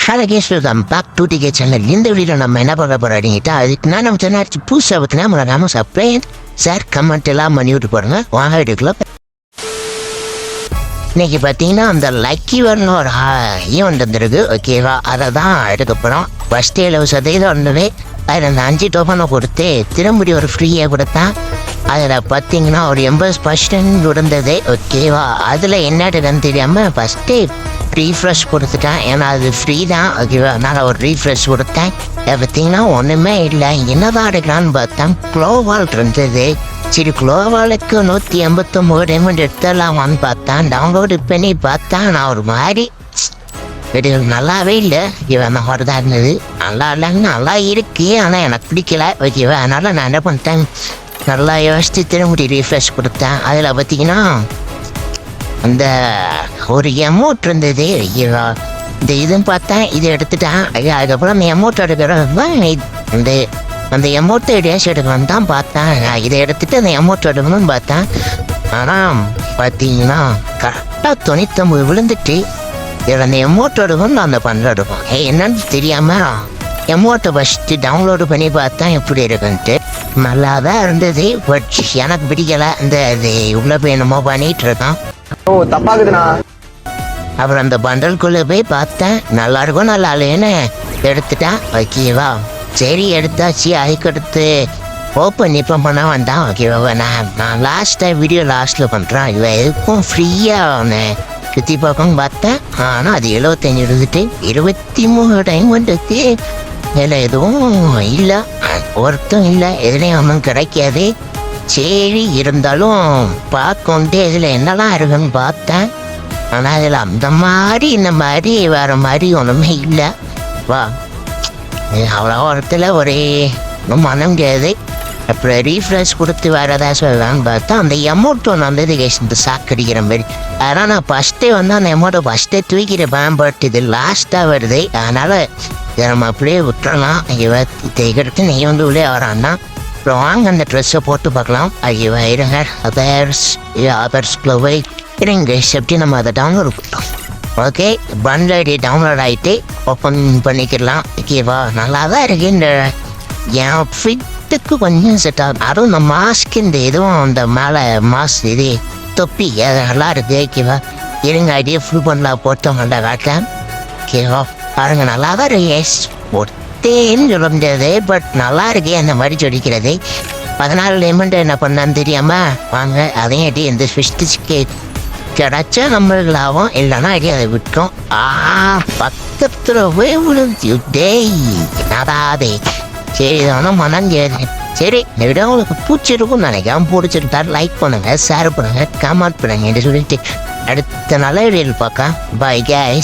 Hello guys welcome back to DK channel. இந்த video நம்ம என்ன பண்ண போகிறோம் அப்படிங்கிட்டா, அதுக்கு நான் நம்ம சேனல் புதுசாக பார்த்தினா நம்ம சப்ஸ்கிரைப் சார் கமெண்ட் எல்லாம் பண்ணி விட்டு போடுங்க. வாங்க வீடியோக்குள்ள. இன்னைக்கு பார்த்தீங்கன்னா அந்த லக்கி வரணும் ஒரு ஈவெண்ட் வந்துருக்கு. ஓகேவா, அதை தான் அதுக்கப்புறம் ஃபஸ்ட்டு 70% ஒன்றுவே அதில் அந்த 5 டோக்கனை கொடுத்து திரும்பி ஒரு ஃப்ரீயாக கொடுத்தேன். அதில் பார்த்தீங்கன்னா ஒரு 80% இருந்தது. ஓகேவா, அதில் என்னன்னு தெரியாமல் ஃபஸ்ட்டு ரீஃப்ரெஷ் கொடுத்துட்டேன். ஏன்னா அது ஃப்ரீ தான். ஓகேவா, நான் ஒரு ரீஃப்ரெஷ் கொடுத்தேன். பார்த்தீங்கன்னா ஒன்றுமே இல்லை. என்னதான் எடுக்கலான்னு பார்த்தேன், க்ளோவால் இருந்தது. சரி, க்ளோவாலுக்கு 189 டைமண்ட் எடுத்துடலாமான்னு பார்த்தேன். டவுன்லோடு பண்ணி பார்த்தேன். நான் ஒரு மாதிரி இது நல்லாவே இல்லை. இவன் மாதிரி தான் இருந்தது. நல்லா இல்லைன்னு நல்லா இருக்கு, ஆனால் எனக்கு பிடிக்கல. ஓகேவா, அதனால் நான் என்ன பண்ணிட்டேன், நல்லா யோசித்து திரும்பி ரீஃப்ரெஷ் கொடுத்தேன். அதில் பார்த்தீங்கன்னா அந்த ஒரு எமௌண்ட் இருந்தது. ஐயா, இந்த இதுன்னு பார்த்தேன், இதை எடுத்துட்டேன். ஐயா, அதுக்கப்புறம் அந்த எமௌண்ட் எடுக்கிறத அந்த எமௌண்ட்டை டேஷ் எடுக்கணும்னு தான் பார்த்தேன். இதை எடுத்துகிட்டு அந்த எமௌண்ட் எடுக்கணும்னு பார்த்தேன். ஆனால் பார்த்தீங்கன்னா கரெக்டாக 99 விழுந்துட்டு இதில் அந்த எமௌண்ட் எடுக்கணும், அந்த பண்ற எடுக்கும். என்னன்னு தெரியாமல் எமௌண்ட்டை ஃபஸ்ட்டு டவுன்லோடு பண்ணி பார்த்தேன் எப்படி இருக்குன்ட்டு. நல்லா தான் இருந்தது, பட் எனக்கு பிடிக்கலை. இந்த இது உள்ளே போய் என்னமோ பண்ணிகிட்டு இருக்கான். ஓ, தப்பாகுதுண்ணா. அப்புறம் அந்த பண்டல்குள்ளே போய் பார்த்தேன், நல்லா இருக்கும் நல்லா இல்லைன்னு எடுத்துட்டேன். ஓகேவா, சரி எடுத்தாச்சு. அதுக்கடுத்து ஓப்பன் இப்போ பண்ண வந்தான். ஓகேவா, நான் லாஸ்ட்டாக வீடியோ லாஸ்ட்டில் பண்ணுறேன். இவன் எதுக்கும் ஃப்ரீயாக அவனை சுற்றி பார்க்கணும்னு பார்த்தேன். ஆனால் அது 75 இருந்துட்டு 23 டைம் வந்துட்டு இதில் எதுவும் இல்லை, ஒருத்தம் இல்லை, எதுலேயும் ஒன்றும் கிடைக்காது. சரி, இருந்தாலும் பார்க்கொண்டே இதில் என்னெல்லாம் இருக்குன்னு பார்த்தேன். ஆனால் இதில் அந்த மாதிரி இந்த மாதிரி வேறு மாதிரி ஒன்றுமே இல்லை. வா, அவ்வளோ இடத்துல ஒரே மனம் முடியாது. அப்புறம் ரீஃப்ரெஷ் கொடுத்து வேறு ஏதாவது சொல்லலான்னு பார்த்தா அந்த எமௌண்ட் ஒன்று வந்தது கேஸ், இந்த சாக்கடிக்கிற மாதிரி. அதனால் நான் ஃபஸ்ட்டே வந்து அந்த எமௌண்ட்டை ஃபஸ்ட்டே தூக்கிடுப்பேன். பட் இது லாஸ்ட்டாக வருது, அதனால் இதை நம்ம அப்படியே விட்டுறலாம். இதை நீ வந்து உள்ளே வரான்னா அப்புறம் வாங்க அந்த ட்ரெஸ்ஸை போட்டு பார்க்கலாம். ஐயோ இருங்க, அதர்ஸ்குள்ளே போய் இருங்க. எப்படி நம்ம அதை டவுன்லோட் பண்ணோம். ஓகே, பண்ட்லைடி டவுன்லோட் ஆகிட்டு ஓப்பன் பண்ணிக்கலாம். ஓகேவா, நல்லா தான் இருக்கு. இந்த என் ஃபிட்டுக்கு கொஞ்சம் செட் ஆகும். அதுவும் இந்த மாஸ்க், இந்த இதுவும் அந்த மேலே மாஸ்க் இது தொப்பி அது நல்லா இருக்கு. ஓகேவா, இருங்க ஐடியா ஃபுல் பண்ணலாம் போட்டவங்கள்ட்ட காட்டேன். ஓகேவா, பாருங்க நல்லா தான் இருக்கு. எஸ், ஒட்டேன்னு சொல்ல முடியாது, பட் நல்லா இருக்கு அந்த மாதிரி சொல்லிக்கிறது. 14 டைமண்ட் என்ன பண்ணான்னு தெரியாமல் வாங்க அதையும் எட்டி எந்த ஸ்பெசிஸ்டிக்கு கிடைச்சா நம்மளாகும், இல்லைன்னா ஐடியா அதை விட்டோம். பக்கத்தில் போய் விழுந்து டேய் நடாதே. சரி, ஆனால் மனஞ்சேரி. சரி, இந்த விட உங்களுக்கு பிடிச்சிருக்கும் நினைக்கிறேன். பிடிச்சிருந்தா லைக் பண்ணுங்கள், ஷேர் பண்ணுங்கள், கமெண்ட் பண்ணுங்க என்று சொல்லிட்டு அடுத்த நல்ல வீடியோவில் பார்க்க. Bye guys.